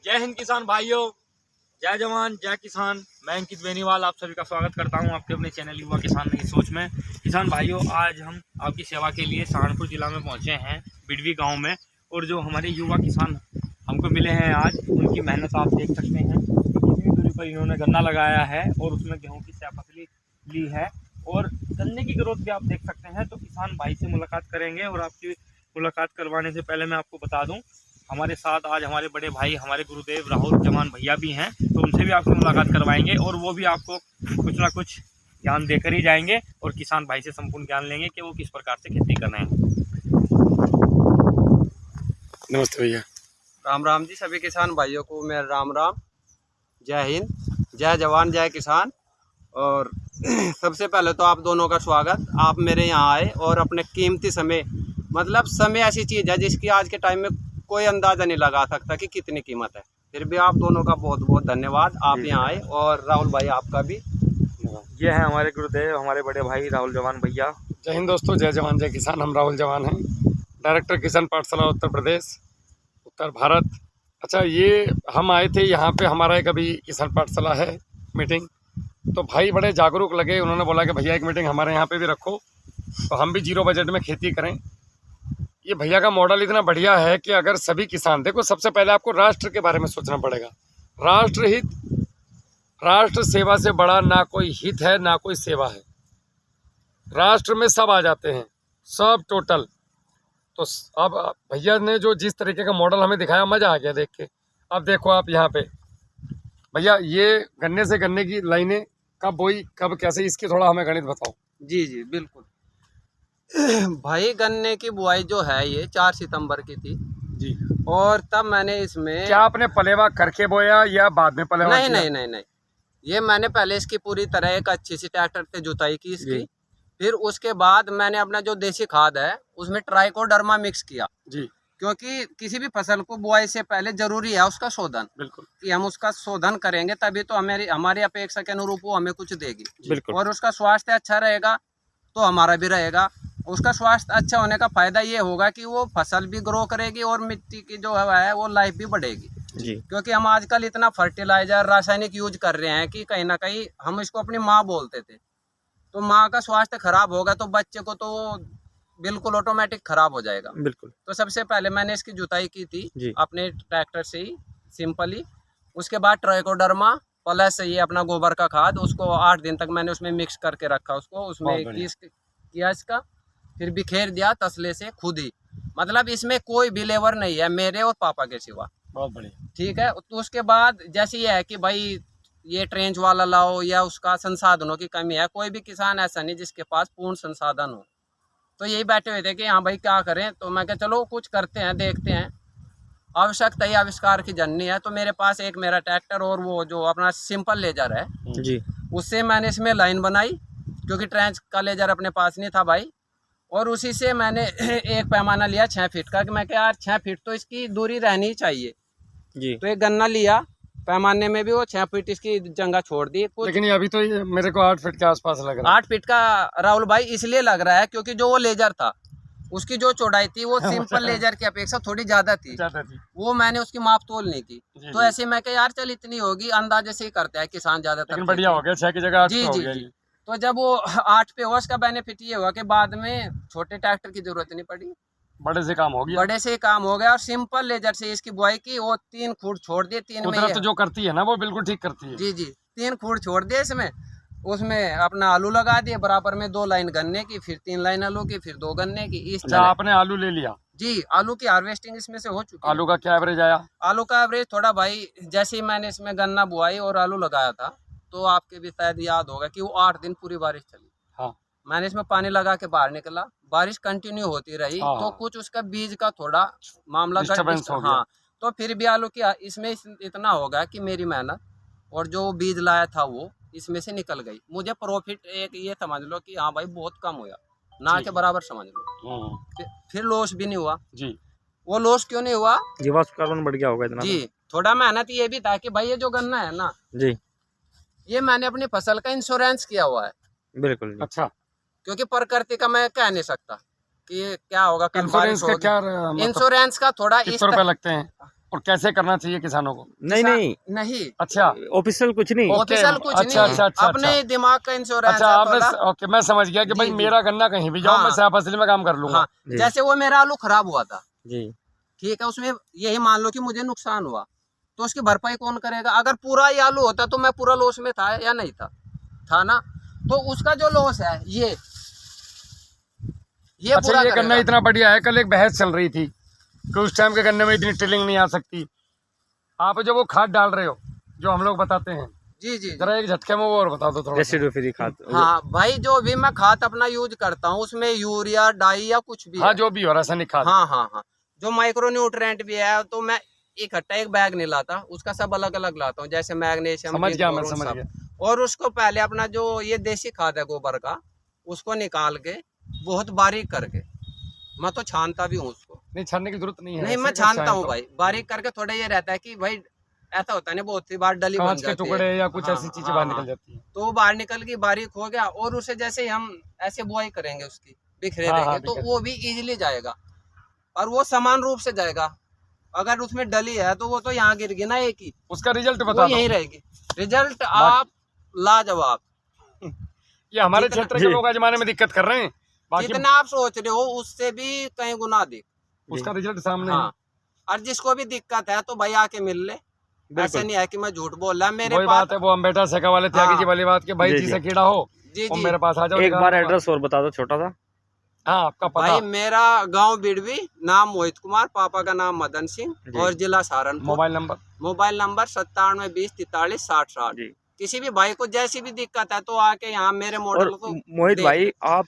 जय हिंद किसान भाइयों, जय जवान जय किसान। मैं अंकित बेनीवाल आप सभी का स्वागत करता हूं आपके अपने चैनल युवा किसान की सोच में। किसान भाइयों, आज हम आपकी सेवा के लिए सहारनपुर जिला में पहुंचे हैं, बिडवी गांव में। और जो हमारे युवा किसान हमको मिले हैं आज, उनकी मेहनत आप देख सकते हैं। कितनी दूरी पर इन्होंने गन्ना लगाया है और उसमें गेहूँ की फसली ली है और गन्ने की ग्रोथ भी आप देख सकते हैं। तो किसान भाई से मुलाकात करेंगे और आपकी मुलाकात करवाने से पहले मैं आपको बता दूं, हमारे साथ आज हमारे बड़े भाई, हमारे गुरुदेव राहुल जवान भैया भी हैं। तो उनसे भी आपको मुलाकात करवाएंगे और वो भी आपको कुछ ना कुछ ज्ञान देकर ही जाएंगे और किसान भाई से संपूर्ण ज्ञान लेंगे कि वो किस प्रकार से खेती कर रहे हैं। नमस्ते भैया। राम राम जी, सभी किसान भाइयों को मेरा राम राम। जय हिंद, जय जवान जय किसान। और सबसे पहले तो आप दोनों का स्वागत। आप मेरे यहाँ आए और अपने कीमती समय, मतलब समय ऐसी चीज़ है जिसकी आज के टाइम में कोई अंदाज़ा नहीं लगा सकता कि कितनी कीमत है। फिर भी आप दोनों का बहुत बहुत धन्यवाद, आप यहाँ आए। और राहुल भाई आपका भी। ये है हमारे गुरुदेव, हमारे बड़े भाई राहुल जवान भैया। जय हिंद दोस्तों, जय जवान जय किसान। हम राहुल जवान हैं, डायरेक्टर किसान पाठशाला उत्तर प्रदेश, उत्तर भारत। अच्छा, ये हम आए थे यहाँ पे, हमारा एक अभी किसान पाठशाला है मीटिंग। तो भाई बड़े जागरूक लगे, उन्होंने बोला कि भैया एक मीटिंग हमारे यहाँ पे भी रखो तो हम भी जीरो बजट में खेती करें। ये भैया का मॉडल इतना बढ़िया है कि अगर सभी किसान, देखो सबसे पहले आपको राष्ट्र के बारे में सोचना पड़ेगा। राष्ट्र हित, राष्ट्र सेवा से बड़ा ना कोई हित है ना कोई सेवा है। राष्ट्र में सब आ जाते हैं, सब टोटल। तो अब भैया ने जो जिस तरीके का मॉडल हमें दिखाया, मज़ा आ गया देख के। अब देखो आप यहाँ पे भैया, ये गन्ने से गन्ने की लाइनें कब बोई, कब कैसे, इसकी थोड़ा हमें गणित बताओ। जी जी बिल्कुल। भाई गन्ने की बुआई जो है ये 4 सितंबर की थी जी। और तब मैंने इसमें क्या आपने पलेवा करके बोया या बाद में पलेवा नहीं किया? नहीं नहीं नहीं, ये मैंने पहले इसकी पूरी तरह एक अच्छी सी ट्रैक्टर से जुताई की इसकी। फिर उसके बाद मैंने अपना जो देसी खाद है उसमें ट्राइकोडर्मा मिक्स किया जी। क्योंकि किसी भी फसल को बुआई से पहले जरूरी है उसका शोधन। बिल्कुल। कि हम उसका शोधन करेंगे तभी तो हमारी अपेक्षा के अनुरूप वो हमें कुछ देगी। बिल्कुल। और उसका स्वास्थ्य अच्छा रहेगा तो हमारा भी रहेगा। उसका स्वास्थ्य अच्छा होने का फायदा ये होगा कि वो फसल भी ग्रो करेगी और मिट्टी की जो है वो लाइफ भी बढ़ेगी। जी। क्योंकि हम आजकल इतना फर्टिलाइजर रासायनिक यूज कर रहे हैं कि कहीं ना कहीं हम इसको अपनी माँ बोलते थे। तो माँ का स्वास्थ्य खराब होगा तो बच्चे को तो बिल्कुल ऑटोमेटिक खराब हो जाएगा। बिल्कुल। तो सबसे पहले मैंने इसकी जुताई की थी अपने ट्रैक्टर से ही, सिंपली। उसके बाद ट्राइकोडर्मा प्लस ये अपना गोबर का खाद, उसको 8 दिन तक मैंने उसमें मिक्स करके रखा। उसको उसमें किया इसका, फिर बिखेर दिया तसले से खुद ही। मतलब इसमें कोई भी लेबर नहीं है मेरे और पापा के सिवा। बहुत बढ़िया। ठीक है। तो उसके बाद जैसे ये है कि भाई ये ट्रेंच वाला लाओ या उसका संसाधनों की कमी है, कोई भी किसान ऐसा नहीं जिसके पास पूर्ण संसाधन हो। तो यही बैठे हुए थे कि हाँ भाई क्या करें। तो मैं कहा चलो कुछ करते हैं, देखते हैं। आवश्यकता ही आविष्कार की जननी है। तो मेरे पास एक मेरा ट्रैक्टर और वो जो अपना सिंपल लेजर है जी, उससे मैंने इसमें लाइन बनाई क्योंकि ट्रेंच का लेजर अपने पास नहीं था भाई। और उसी से मैंने एक पैमाना लिया 6 फीट का कि मैं क्या यार 6 फीट तो इसकी दूरी रहनी ही चाहिए जी। तो एक गन्ना लिया, पैमाने में भी वो 6 फीट इसकी जगह छोड़ दी। लेकिन ये अभी तो ये मेरे को 8 फीट के आसपास लग रहा है। 8 फीट का राहुल भाई इसलिए लग रहा है क्योंकि जो वो लेजर था उसकी जो चौड़ाई थी वो सिंपल लेजर की अपेक्षा थोड़ी ज्यादा थी। वो मैंने उसकी माप तोल नहीं की। तो ऐसे मैं क्या यार चल इतनी होगी, अंदाजे से ही करते हैं किसान ज्यादातर। लेकिन बढ़िया हो गया, 6 की जगह 8 जी हो जी गया। जी। तो जब वो 8 पे हुआ उसका बेनिफिट ये हुआ कि बाद में छोटे ट्रैक्टर की जरूरत नहीं पड़ी, बड़े से काम हो गया। बड़े से काम हो गया। और सिंपल लेजर से इसकी बुआई की, वो 3 खूंट छोड़ दिए। 3 में कुदरत जो करती है ना वो बिल्कुल ठीक करती है। जी जी, 3 खूंट छोड़ दिए इसमें। उसमें अपना आलू लगा दिए बराबर में, 2 लाइन गन्ने की, फिर 3 लाइन आलू की, फिर 2 गन्ने की। इस तरह आपने आलू ले लिया? जी, आलू की हार्वेस्टिंग इसमें से हो चुकी है। आलू का क्या एवरेज आया? आलू का एवरेज थोड़ा भाई, जैसे ही मैंने इसमें गन्ना बुआई और आलू लगाया था तो आपके भी शायद याद होगा कि वो 8 दिन पूरी बारिश चली। हाँ। मैंने इसमें पानी लगा के बाहर निकला, बारिश कंटिन्यू होती रही। हाँ। तो कुछ उसका बीज का थोड़ा मामला डिस्टर्बेंस हो गया। हाँ, तो फिर भी आलू की इसमें इतना होगा कि मेरी मेहनत और जो बीज लाया था वो इसमें से निकल गई। मुझे प्रॉफिट एक ये समझ लो कि हाँ भाई बहुत कम हुआ, ना के बराबर समझ लो। फिर लॉस भी नहीं हुआ जी। वो लॉस क्यों नहीं हुआ? जीवाश्म कार्बन बढ़ गया होगा इतना जी। थोड़ा मेहनत ये भी था कि भाई ये जो गन्ना है ना जी, ये मैंने अपनी फसल का इंश्योरेंस किया हुआ है। बिल्कुल। अच्छा। क्योंकि प्रकृति का मैं कह नहीं सकता कि क्या होगा, इंश्योरेंस का क्या मतलब? इंश्योरेंस का थोड़ा कितने रुपए लगते हैं? और कैसे करना चाहिए किसानों को? नहीं अच्छा, ऑफिशियल कुछ नहीं। ऑफिशियल कुछ अच्छा, नहीं है। अच्छा, अच्छा, अपने अच्छा। दिमाग का इंश्योरेंस अच्छा, है आपने थोड़ा। ओके, मैं समझ गया कि भाई जी, जी। मेरा गन्ना कहीं भी जाओ, हाँ। मैं साहब असली में काम कर लूंगा। हाँ, जैसे वो मेरा आलू खराब हुआ था, जी, ठीक है, उसमें यही मान लो कि मुझे नुकसान हुआ, तो उसकी भरपाई कौन करेगा? अगर पूरा ही आलू होता तो मैं पूरा लॉस में था या नहीं था ना? तो उसका जो लॉस है ये अच्छा, पूरा ये गन्ना करेगा। इतना बढ़िया है। कल एक बहस चल रही थी कि उस टाइम के गन्ने में इतनी टिलिंग नहीं आ सकती। आप जो वो खाद डाल रहे हो, जो हम लोग बताते हैं, जी जी जी। जरा एक झटके में वो और बता दो थोड़ा सा। रेसिडुए फ्री खाद। हाँ भाई, जो भी मैं खाद अपना यूज करता हूँ उसमें यूरिया, डाई या कुछ भी हाँ, है। जो भी हो रासायनिक खाद। हाँ हाँ हाँ, जो माइक्रो न्यूट्रिएंट भी है, तो मैं इकट्ठा एक बैग नहीं लाता, उसका सब अलग अलग लाता हूँ, जैसे मैग्नीशियम, समझ गया, मैं बोरोन, समझ सब। गया। और उसको पहले अपना जो ये देसी खाद है गोबर का, उसको निकाल के बहुत बारीक करके, मैं तो छानता भी हूँ उसको। नहीं, छानने की जरूरत नहीं है। नहीं, ऐसे मैं ही अच्छा छानता है हूँ तो। भाई, बारीक करके। थोड़ा ये रहता है कि भाई ऐसा होता है ना, बहुत सी बार डली बन कांच के जाती टुकड़े है। या कुछ हाँ, ऐसी चीजें हाँ, बाहर हाँ। निकल जाती है। तो वो बाहर निकल के बारीक हो गया, और उसे जैसे ही हम ऐसे बुआई करेंगे उसकी, बिखरे हाँ, देंगे, हाँ, तो बिखर। वो भी इजीली जाएगा, और वो समान रूप से जाएगा। अगर उसमें डली है तो वो तो यहाँ गिर गई ना एक ही, उसका रिजल्ट वो बता दो। यहीं रहेगी। रिजल्ट आप लाजवाब। ये हमारे जितना- क्षेत्र के लोग आजमाने में दिक्कत कर रहे हैं, बाकी जितना आप सोच रहे हो उससे भी कहीं गुना अधिक। उसका रिजल्ट सामने है। हाँ, और जिसको भी दिक्कत है तो भाई आके मिल ले। ऐसे नहीं है कि मैं झूठ बोल रहा, मेरे वही पास। बात है, वो अम्बेटा सेका वाले त्यागी जी हाँ। वाली बात, कि भाई जी, जी जी। से कीड़ा हो जी वो जी। मेरे पास आ जाओ। एक निकाल बार दूंगा। एड्रेस और बता दो छोटा सा। हाँ, आपका पता। भाई मेरा गांव बिड़वी, नाम मोहित कुमार, पापा का नाम मदन सिंह, जी। और जिला Saharanpur. Mobile number. Mobile number 9720436060। जी। किसी भी भाई को जैसी भी दिक्कत है तो आके यहाँ मेरे और मॉडल को मोहित देख भाई, ले। आप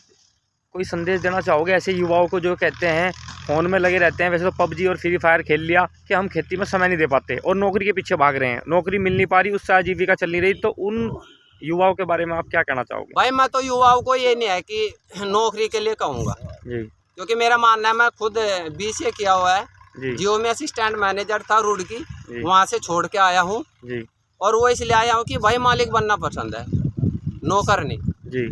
कोई संदेश देना चाहोगे ऐसे युवाओं को जो कहते हैं फोन में लगे रहते हैं, वैसे तो पबजी और फ्री फायर खेल लिया, कि हम खेती में समय नहीं दे पाते और नौकरी के पीछे भाग रहे हैं, नौकरी मिल नहीं पा रही, उससे आजीविका चल नहीं रही, तो उन युवाओं के बारे में आप क्या कहना चाहोगे? भाई मैं तो युवाओं को ये नहीं है कि नौकरी के लिए कहूँगा, जी, क्योंकि मेरा मानना है, मैं खुद BCA किया हुआ है, जी, जियो में असिस्टेंट मैनेजर था रुड़की, जी, वहाँ से छोड़ के आया हूँ। जी, और वो इसलिए आया हूँ कि भाई मालिक बनना पसंद है, नौकर नहीं। जी,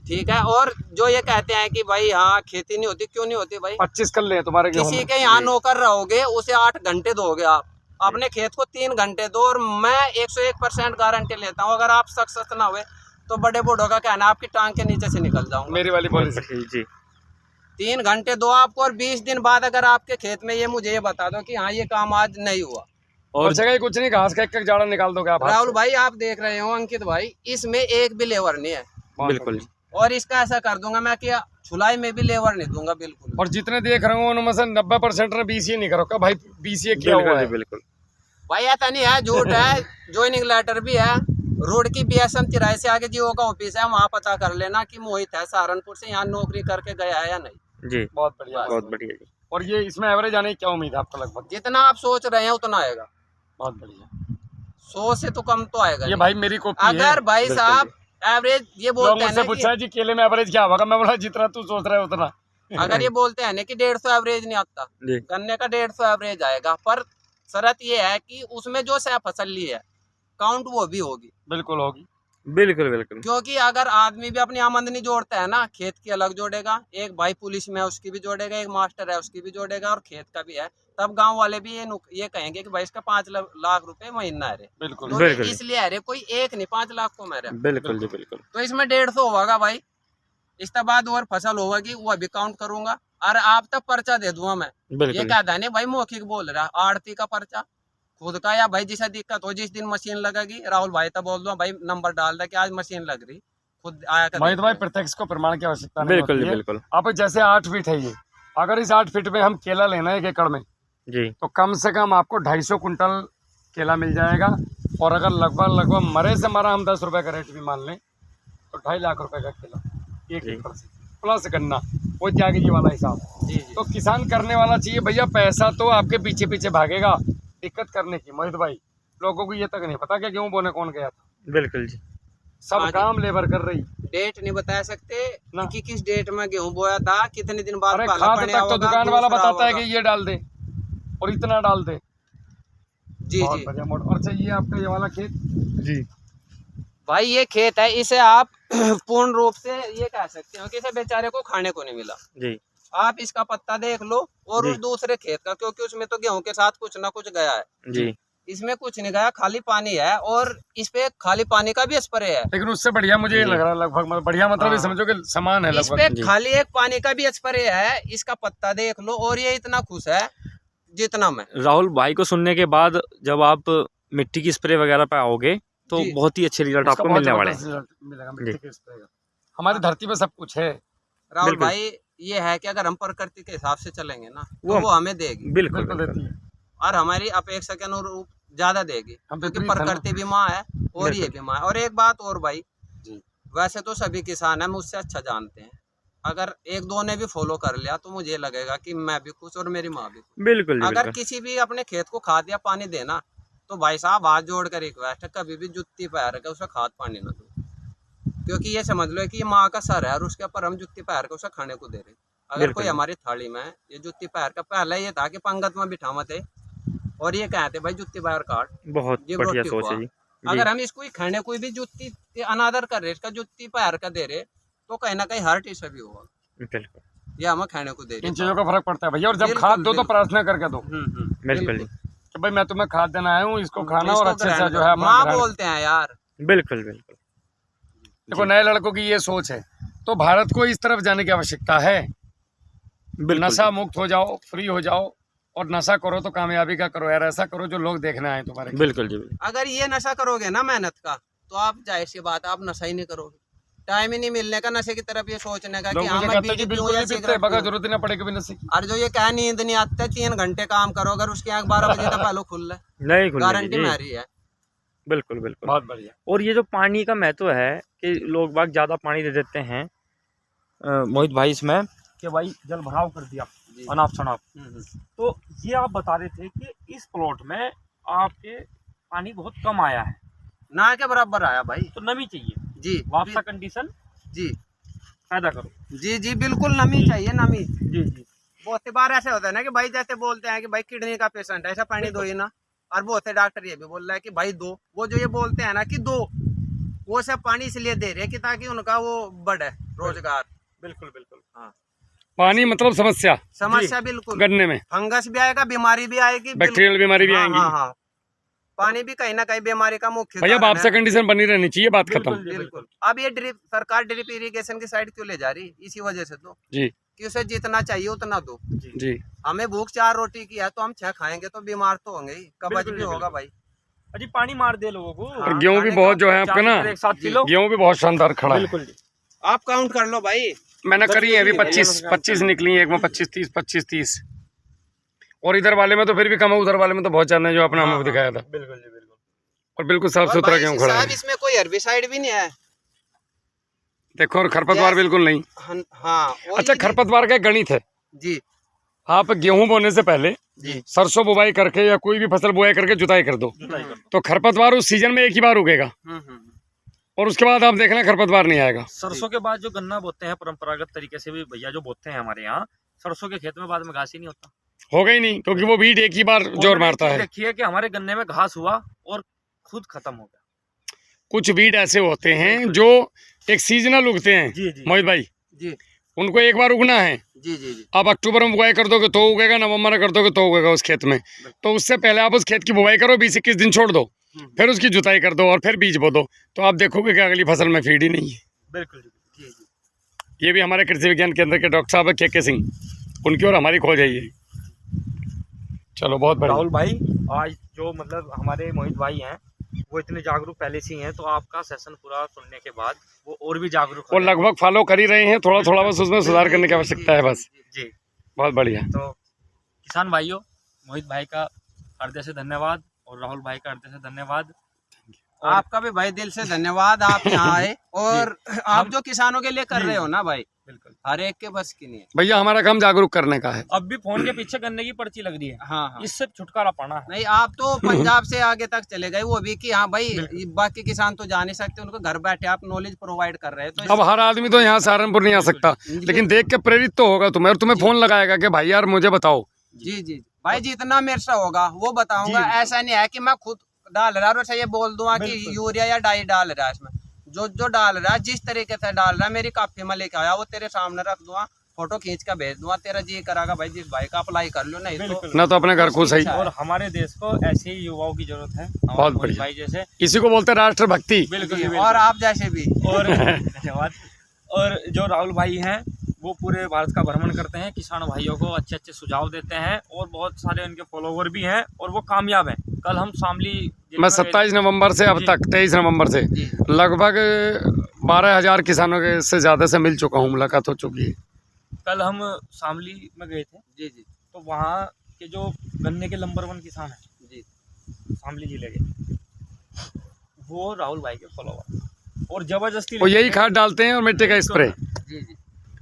ठीक है। और जो ये कहते हैं कि भाई हाँ खेती नहीं होती, क्यों नहीं होती भाई? 25 कर ले तुम्हारे गेहूं किसी में। के यहाँ नौकर रहोगे, उसे 8 घंटे दोगे आप, अपने खेत को 3 घंटे दो, और मैं 101% गारंटी लेता हूँ, अगर आप सक्सेस ना हुए तो बड़े बूढ़ों का कहना आपकी टांग के नीचे से निकल जाऊंगा। मेरी वाली पॉलिसी। जी, 3 घंटे दो आपको, और 20 दिन बाद अगर आपके खेत में ये मुझे ये बता दो कि हाँ ये काम आज नहीं हुआ। और जगह ही कुछ नहीं, घास का एक जाड़ा निकाल दोगे आप हाथ राहुल से। भाई आप देख रहे हो, अंकित भाई, इसमें एक भी लेबर नहीं है, बिल्कुल। और इसका ऐसा कर दूंगा मैं कि छुलाई में भी लेबर नहीं दूंगा, बिल्कुल। और जितने देख रहे हो उनमें से 90% ने BCA नहीं करो का भाई, BCA किया हुआ है। बिल्कुल। भाई ऐसा नहीं है, झूठ है। ज्वाइनिंग लेटर भी है, रोड की BSM 83 से आगे जियो का ऑफिस है, वहाँ पता कर लेना कि मोहित है सहारनपुर से, यहाँ नौकरी करके गया है या नहीं। जी, बहुत बढ़िया, बहुत बढ़िया जी। और ये इसमें एवरेज आने की क्या उम्मीद है आपको लगभग? जितना आप सोच रहे हैं उतना आएगा, बहुत बढ़िया। 100 से तो कम तो आएगा ये नहीं। भाई मेरी कॉपी है। अगर भाई बिल्कुल साहब एवरेज ये लोग बोलते हैं मुझसे ना पूछा है जी केले में एवरेज क्या होगा, मैं बोला जितना तू सोच रहा है उतना। अगर ये बोलते हैं ना कि 150 एवरेज नहीं आता, जी, गन्ने का 150 एवरेज आएगा, पर शर्त ये है कि उसमें जो सह फसल ली है काउंट वो भी होगी। बिल्कुल होगी। बिल्कुल बिल्कुल। क्योंकि अगर आदमी भी अपनी आमदनी जोड़ता है ना, खेत की अलग जोड़ेगा, एक भाई पुलिस में है उसकी भी जोड़ेगा, एक मास्टर है उसकी भी जोड़ेगा, और खेत का भी है, तब गांव वाले भी ये कहेंगे कि भाई इसका 5 लाख रुपए महीना है रे। बिल्कुल तो बिल्कुल। इसलिए है रे, कोई एक नहीं 5 लाख को मेरे, बिल्कुल जी, बिल्कुल। तो इसमें 150 होगा भाई। इसके बाद और फसल होगी वो अभी काउंट करूंगा, और आप तक पर्चा दे दूंगा मैं। ये बिल्कुल कहता नहीं भाई मौखिक बोल रहा, आड़ती का पर्चा खुद का, या भाई जिसे दिक्कत हो, जिस दिन मशीन लगेगी राहुल भाई तब बोल दो भाई नंबर डाल दे कि आज मशीन लग रही, खुद आया कर मोहित देख भाई लो। प्रत्यक्ष को प्रमाण की आवश्यकता नहीं बिल्कुल होती जी, है। बिल्कुल। अब जैसे 8 फीट है ये, अगर इस 8 फीट में हम केला लेना है 1 एकड़ में, जी, तो कम से कम आपको 250 कुंटल केला मिल जाएगा। और अगर लगभग मरे से मरा हम 10 रुपए का रेट भी मान लें तो 2.5 लाख रुपए का केला 1 जी। एकड़ से, प्लस गन्ना, वो त्यागी जी वाला हिसाब। जी जी। तो किसान करने वाला चाहिए भैया, पैसा तो आपके पीछे पीछे भागेगा, दिक्कत करने की। मोहित भाई लोगों को ये तक नहीं पता कि गेहूं बोने कौन गया था, बिल्कुल जी। सब हाँ जी। काम लेबर कर रही। डेट नहीं बता सकते ना। कि किस डेट में गेहूं बोया था, कितने दिन बाद अरे पाला खाद पड़ने तक तो होगा, दुकान वाला दूसरा बताता है होगा। कि ये डाल दे और इतना डाल दे। जी बहुत जी। बढ़िया मोड। और चाहिए आपका ये वाला खेत जी, भाई ये खेत है, इसे आप पूर्ण रूप से ये कह सकते हो कि इसे बेचारे को खाने को नहीं मिला। जी, आप इसका पत्ता देख लो और उस दूसरे खेत का, क्योंकि उसमें तो गेहूं के साथ कुछ ना कुछ गया है जी। इसमें कुछ नहीं गया, खाली पानी है और इस पे खाली पानी का भी स्प्रे है। लेकिन उससे बढ़िया मुझे ये लग रहा है लगभग, मतलब बढ़िया मतलब ये समझो कि समान है इस पे लगभग। खाली एक पानी का भी स्प्रे है, इसका पत्ता देख लो और ये इतना खुश है जितना मैं। राहुल भाई को सुनने के बाद जब आप मिट्टी की स्प्रे वगैरह पे आओगे तो जी। बहुत ही अच्छे रिजल्ट इसका आपको बहुत मिलने वाले जबरदस्त हैं। रिजल्ट मिलेगा मिट्टी के स्प्रे का। हमारी धरती पे सब कुछ है। राहुल बिल्कुल। भाई ये है कि अगर हम प्रकृति के हिसाब से चलेंगे ना वो तो वो हमें देगी बिल्कुल बिल्कुल बिल्कुल। देती है। और हमारी अपेक्षा के अनुरूप ज्यादा देगी, हम क्योंकि विपरीत है ना। प्रकृति भी माँ है और ये भी माँ है। और एक बात और भाई जी। वैसे तो सभी किसान है मुझसे अच्छा जानते हैं, अगर एक दो ने भी फॉलो कर लिया तो मुझे लगेगा कि मैं भी खुश और मेरी माँ भी खुश। बिल्कुल जी, अगर बिल्कुल। किसी भी अपने खेत को खाद या पानी देना तो भाई साहब हाथ जोड़ कर रिक्वेस्ट है, कभी भी जुत्ती पैर के उसे खाद पानी ना दो, क्योंकि ये समझ लो कि ये माँ का सर है और उसके ऊपर हम जुत्ती पैर के उसे खाने को दे रहे हैं। अगर बिल्कुल। कोई हमारी थाली में ये जुत्ती पैर का, पहले ये था कि पंगत में बिठावा थे और ये कहते भाई जुत्ती पैर काट बहुत ये बढ़िया रोटी सोच है खुआ। जी। अगर हम इसको ही खाने कोई भी जुत्ती अनादर कर रहे, इसका जुत्ती पैर का दे रहे, तो कहीं ना कहीं हर्ट इसे भी होगा। बिल्कुल ये हमें खाने को दे रहे इन चीजों का फर्क पड़ता है भैया। और जब बिल्कुल, खाद दो तो बिल्कुल। प्रार्थना करके दो बिल्कुल जी। कि भाई मैं तुम्हें खाद देना आया हूँ, इसको खाना और इसको अच्छे से ग्रहण जो करो। है अपना माँ ग्रहण। बोलते हैं यार। बिल्कुल बिल्कुल। देखो नए लड़कों की ये सोच है, तो भारत को इस तरफ जाने की आवश्यकता है। बिल्कुल नशा मुक्त हो जाओ, फ्री हो जाओ, और नशा करो तो कामयाबी का करो यार। ऐसा करो जो लोग देखने आए तुम्हारे। बिल्कुल जी, बिल्कुल। अगर ये नशा करोगे ना मेहनत का, तो आप जाहिर सी बात है आप नशा ही नहीं करोगे। टाइम ही नहीं मिलने का नशे की तरफ ये सोचने का लोग कि मुझे मैं कहते हैं कि बीड़ी पीऊं बिल्कुल या नहीं पीते, सिगरेट बगा पीऊं। जरूरत ही ना पड़े कभी नशे की। और जो ये क्या नींद नहीं आती, 3 घंटे काम करो, अगर उसकी आंख 12 बजे तक पहले खुल रहा नहीं है, खुलेगी गारंटी जी। मेरी है। बिल्कुल बिल्कुल। बहुत बढ़िया। और ये जो पानी का महत्व है कि लोग बाग ज्यादा पानी दे देते हैं मोहित भाई इसमें कि भाई जल भराव कर दिया जी। अनाप शनाप। हम्म। तो ये आप बता रहे थे कि इस प्लॉट में आपके पानी बहुत कम आया है, ना के बराबर आया भाई तो नमी चाहिए। जी। वापसा कंडीशन जी पैदा करो। जी जी बिल्कुल नमी चाहिए, नमी। जी जी। बहुत सी बार ऐसे होता है ना कि भाई जैसे बोलते हैं कि भाई किडनी का पेशेंट है, ऐसा पानी दो ही ना। और बहुत से डॉक्टर ये भी बोल रहा है कि भाई दो, वो जो ये बोलते हैं ना कि दो, वो सब पानी इसलिए दे रहे हैं कि ताकि उनका वो बढ़े रोजगार। बिल्कुल बिल्कुल। हाँ पानी मतलब समस्या समस्या बिल्कुल। गन्ने में फंगस भी आएगा, बीमारी भी आएगी, बैक्टीरियल बीमारी भी हाँ, आएंगी। हाँ, हाँ। पानी भी कहीं ना कहीं बीमारी का मुख्य भैया कारण आपसे है। कंडीशन बनी रहनी चाहिए, बात खत्म। बिल्कुल। अब ये ड्रिप, सरकार ड्रिप इरिगेशन की साइड क्यों ले जा रही, इसी वजह से तो जी कि उसे जितना चाहिए उतना दो। जी। हमें भूख 4 रोटी की है तो हम 6 खाएंगे तो बीमार तो होंगे ही, कब्ज बिल्कुल, भी होगा बिल्कुल। भाई। अजी पानी मार दे लोगों को। और गेहूं भी बहुत जो है आपका ना, 7 किलो। गेहूं भी बहुत शानदार खड़ा है। बिल्कुल जी। आप काउंट कर लो भाई। मैंने करी है अभी बिल्कुल, 25 निकली है, एक में 25 30 और इधर वाले में तो फिर भी कम है, उधर वाले में तो बहुत ज्यादा है जो अपना हमें दिखाया था। बिल्कुल जी, बिल्कुल। और बिल्कुल साफ और सुथरा भाई गेहूं खड़ा साहब है। इसमें कोई हर्बिसाइड भी नहीं है। देखो, और खरपतवार बिल्कुल नहीं। हाँ और अच्छा, ये खरपतवार का गणित है, जी आप गेहूं बोने से पहले जी सरसों बुवाई करके या कोई भी फसल बुआई करके जुताई कर दो, तो खरपतवार उस सीजन में एक ही बार उगेगा और उसके बाद आप देखना खरपतवार नहीं आएगा। सरसों के बाद जो गन्ना बोते हैं परंपरागत तरीके से भी भैया जो बोते हैं हमारे यहाँ, सरसों के खेत में बाद में घास ही नहीं होता। होगा ही नहीं, क्योंकि वो बीट एक ही बार जोर मारता है। देखिए कि हमारे गन्ने में घास हुआ और खुद खत्म हो गया। कुछ बीट ऐसे होते हैं जो एक सीजनल उगते हैं जी जी मोहित भाई, जी उनको एक बार उगना है। जी जी जी आप अक्टूबर में बुआई कर दोगे तो उगेगा, नवंबर में कर दोगे तो उगेगा उस खेत में। तो उससे पहले आप उस खेत की बुआई करो, 20-21 दिन छोड़ दो, फिर उसकी जुताई कर दो और फिर बीज बो दो, तो आप देखोगे कि अगली फसल में फीड ही नहीं है। बिल्कुल जी जी। ये भी हमारे कृषि विज्ञान केंद्र के डॉक्टर साहब है के सिंह, उनकी और हमारी खोज है ये। चलो बहुत बढ़िया। राहुल भाई, आज जो मतलब हमारे मोहित भाई हैं वो इतने जागरूक पहले से ही हैं, तो आपका सेशन पूरा सुनने के बाद वो और भी जागरूक वो हो जाएंगे। लगभग फॉलो कर ही रहे हैं, थोड़ा थोड़ा बस उसमें सुधार करने की आवश्यकता है बस। जी। बहुत बढ़िया। तो किसान भाइयों, मोहित भाई का हृदय से धन्यवाद और राहुल भाई का हृदय से धन्यवाद। और आपका भी भाई दिल से धन्यवाद, आप यहाँ आए और आप जो किसानों के लिए कर रहे हो ना भाई, बिल्कुल हर एक के बस की नहीं है। भैया हमारा काम जागरूक करने का है। अब भी फोन के पीछे गन्ने की पर्ची लग रही है, हाँ हाँ। इससे छुटकारा पाना है। नहीं, आप तो पंजाब से आगे तक चले गए, वो भी कि हाँ भाई बाकी किसान तो जा नहीं सकते, उनको घर बैठे आप नॉलेज प्रोवाइड कर रहे हो। तो अब हर आदमी तो यहाँ सहारनपुर नहीं आ सकता, लेकिन देख के प्रेरित तो होगा तुम्हें, और तुम्हें फोन लगाएगा कि भाई यार मुझे बताओ। जी जी भाई, जितना मेरे से होगा वो बताऊंगा। ऐसा नहीं है कि मैं खुद डाल रहा और ये बोल दूंगा कि यूरिया या डाई डाल रहा है। इसमें जो जो डाल रहा है, जिस तरीके से डाल रहा है, मेरी काफी में लेके आया वो तेरे सामने रख दूंगा, फोटो खींच कर भेज दूंगा, तेरा जी करागा भाई जिस भाई का अप्लाई कर लो, नहीं तो बिल्कुल। ना तो अपने घर को सही। और हमारे देश को ऐसे ही युवाओं की जरूरत है, बहुत हमारे बढ़िया। भाई जैसे। इसी को बोलते हैं राष्ट्रभक्ति। बिल्कुल जी, जी, और आप जैसे भी। और धन्यवाद। और जो राहुल भाई हैं वो पूरे भारत का भ्रमण करते हैं, किसान भाइयों को अच्छे अच्छे सुझाव देते हैं और बहुत सारे उनके फॉलोवर भी हैं और वो कामयाब हैं। कल हम शामली मैं 27 नवंबर से अब जी। तक 23 नवंबर से जी लगभग 12,000 किसानों के से ज़्यादा से मिल चुका हूँ, मुलाकात हो चुकी है। कल हम शामली में गए थे, जी जी तो वहाँ के जो गन्ने के नंबर 1 किसान हैं जी शामली जिले के, वो राहुल भाई के फॉलोवर और जबरदस्ती वो यही खाद डालते हैं और मिट्टी का स्प्रे जी जी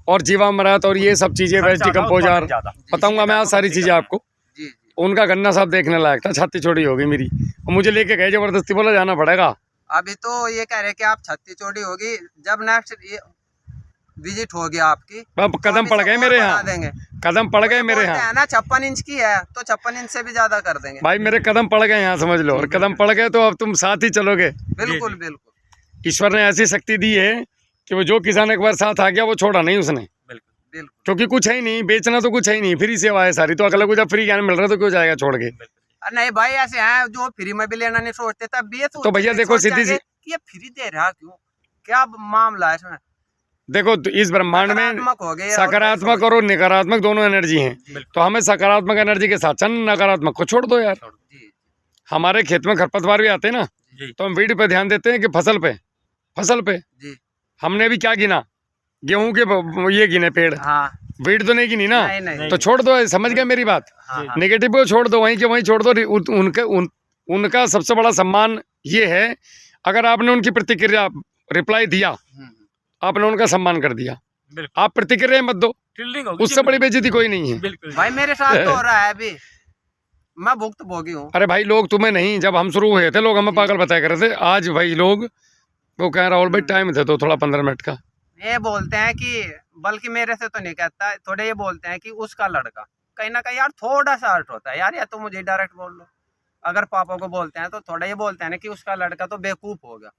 और जीवामृत और ये सब चीज़ें, वेस्ट डिकम्पोजर, बताऊंगा मैं आज सारी चीज़ें आपको। जी जी। उनका गन्ना साहब देखने लायक था, छाती छोड़ी होगी मेरी, और मुझे लेके गए जबरदस्ती, बोला जाना पड़ेगा। अभी तो ये कह रहे कि आप छत्ती चोड़ी होगी, जब नेक्स्ट विजिट होगी आपकी अब कदम तो पड़ अभी गए से मेरे और यहाँ, बढ़ा देंगे। कदम पड़ गए मेरे बोलते यहाँ हैं ना 56 इंच की है तो 56 इंच से भी ज्यादा कर देंगे। भाई, मेरे कदम पड़ गए यहाँ, समझ लो। और कदम पड़ गए तो अब तुम साथ ही चलोगे। बिल्कुल बिल्कुल ईश्वर ने ऐसी शक्ति दी है कि वो जो किसान एक बार साथ आ गया वो छोड़ा नहीं उसने, बिल्कुल बिल्कुल। क्योंकि कुछ है ही नहीं, बेचना तो कुछ है ही नहीं, फ्री सेवा है सारी। तो अगला को जब फ्री ज्ञान मिल रहा है तो क्यों जाएगा छोड़ के। अरे नहीं भाई, ऐसे हैं जो फ्री में भी लेना नहीं सोचते, तब भी ये तो भैया देखो सीधी सी, कि ये फ्री दे रहा क्यों, क्या मामला है इसमें। देखो तो इस ब्रह्मांड में सकारात्मक हो गए सकारात्मक और नकारात्मक दोनों एनर्जी हैं। तो हमें सकारात्मक एनर्जी के साथ चलना, नकारात्मक को छोड़ दो यार। जी हमारे खेत में खरपतवार भी आते हैं ना, जी तो हम वीड पे ध्यान देते हैं कि फसल पे जी हमने भी क्या गिना, गेहूं के ये गिने पेड़, हाँ वीड तो नहीं गिनी ना। नहीं नहीं तो छोड़ दो, समझ गए मेरी बात। हाँ हाँ नेगेटिव को छोड़ दो, वहीं के वहीं छोड़ दो। उनका सबसे बड़ा सम्मान ये है, अगर आपने उनकी प्रतिक्रिया रिप्लाई दिया, आपने उनका सम्मान कर दिया। बिल्कुल। आप प्रतिक्रिया मत दो, टिल्डिंग होगी, उससे बड़ी बेइज्जती कोई नहीं है। बिल्कुल भाई मेरे साथ तो हो रहा है अभी, मैं भुक्त भोगी हूँ। अरे भाई, लोग तुम्हें नहीं, जब हम शुरू हुए थे लोग हमें पागल बताया कर रहे थे। आज भाई लोग वो कह राहुल भाई टाइम थे तो थोड़ा 15 मिनट का। ये बोलते हैं कि, बल्कि मेरे से तो नहीं कहता, थोड़े ये बोलते हैं कि उसका लड़का, कहीं ना कहीं यार थोड़ा सा अर्थ होता है यार, या तो मुझे डायरेक्ट बोल लो। अगर पापा को बोलते हैं तो थोड़ा ये बोलते हैं ना कि उसका लड़का तो बेवकूफ हो गया,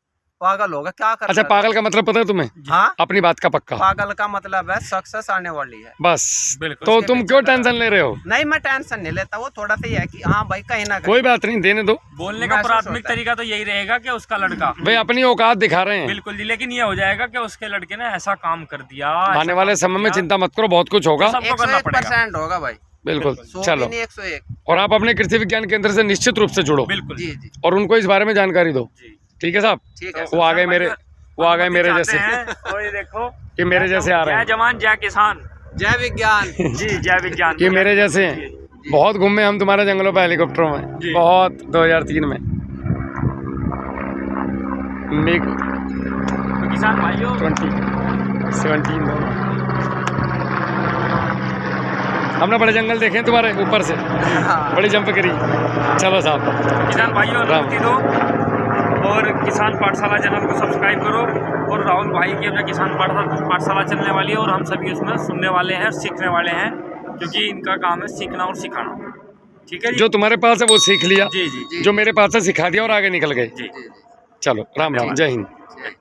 पागल होगा, क्या कर अच्छा, पागल का मतलब पता है तुम्हें? हाँ, अपनी बात का पक्का। पागल का मतलब है सक्सेस आने वाली है। बस बिल्कुल। तो उसके तुम पीछे क्यों लगा। टेंशन ले रहे हो? नहीं, मैं टेंशन नहीं लेता, वो थोड़ा सा ही है कि हाँ भाई कहीं ना कहीं कोई बात नहीं, देने दो। बोलने का महसूस प्राथमिक होता है। तरीका तो यही रहेगा कि उसका लड़का, भाई अपनी औकात दिखा रहे हैं। बिल्कुल जी, लेकिन ये हो जाएगा कि उसके लड़के ने ऐसा काम कर दिया, आने वाले समय में चिंता मत करो, बहुत कुछ होगा। सबको करना पड़ेगा। 101% होगा भाई, बिल्कुल, 100 चलो। भी नहीं 101। और आप अपने कृषि विज्ञान केंद्र से निश्चित रूप से जुड़ो बिल्कुल जी जी और उनको इस बारे में जानकारी दो। जी। ठीक है साहब? ठीक है। वो आ गए मेरे, वो आ गए मेरे जैसे, और ये देखो, ये मेरे जैसे आ रहे जय हैं। जवान जय किसान। जय विज्ञान। जी, जय विज्ञान। ये मेरे जैसे हैं। बहुत घूमे हम तुम्हारे जंगलों पे हेलीकॉप्टरों में, जी। बहुत 2003 में। मिग तो किसान भाइयों, 2017 दोनों। हमने बड़े जंगल देखे हैं तुम्हारे ऊपर से, हाँ। बड़ी जंप करी। चलो साहब, किसान भाइयों राम। अनुमति दो और किसान पाठशाला चैनल को सब्सक्राइब करो। और राहुल भाई की अपने किसान पाठशाला चलने वाली है और हम सभी उसमें सुनने वाले हैं, सीखने वाले हैं, क्योंकि इनका काम है सीखना और सिखाना। ठीक है जी? जो तुम्हारे पास है वो सीख लिया, जी जी जो मेरे पास है सिखा दिया और आगे निकल गए। जी। चलो, राम राम, जय हिंद। जय।